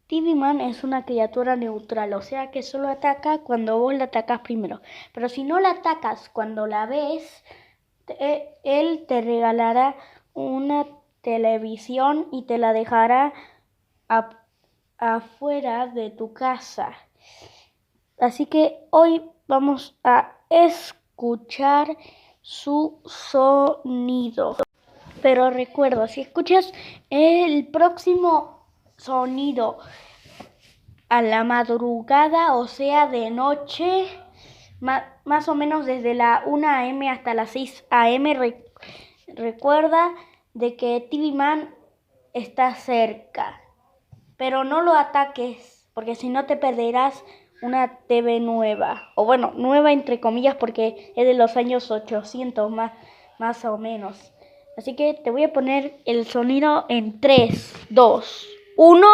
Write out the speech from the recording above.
TV Man es una criatura neutral, o sea que solo ataca cuando vos la atacás primero. Pero si no la atacas cuando la ves, él te regalará una televisión y te la dejará afuera de tu casa. Así que hoy vamos a escuchar su sonido. Pero recuerda, si escuchas el próximo sonido a la madrugada, o sea de noche, más o menos desde la 1 a.m. hasta las 6 a.m., recuerda de que TV Man está cerca. Pero no lo ataques, porque si no te perderás una TV nueva. O bueno, nueva entre comillas, porque es de los años 800 más o menos. Así que te voy a poner el sonido en 3, 2, 1...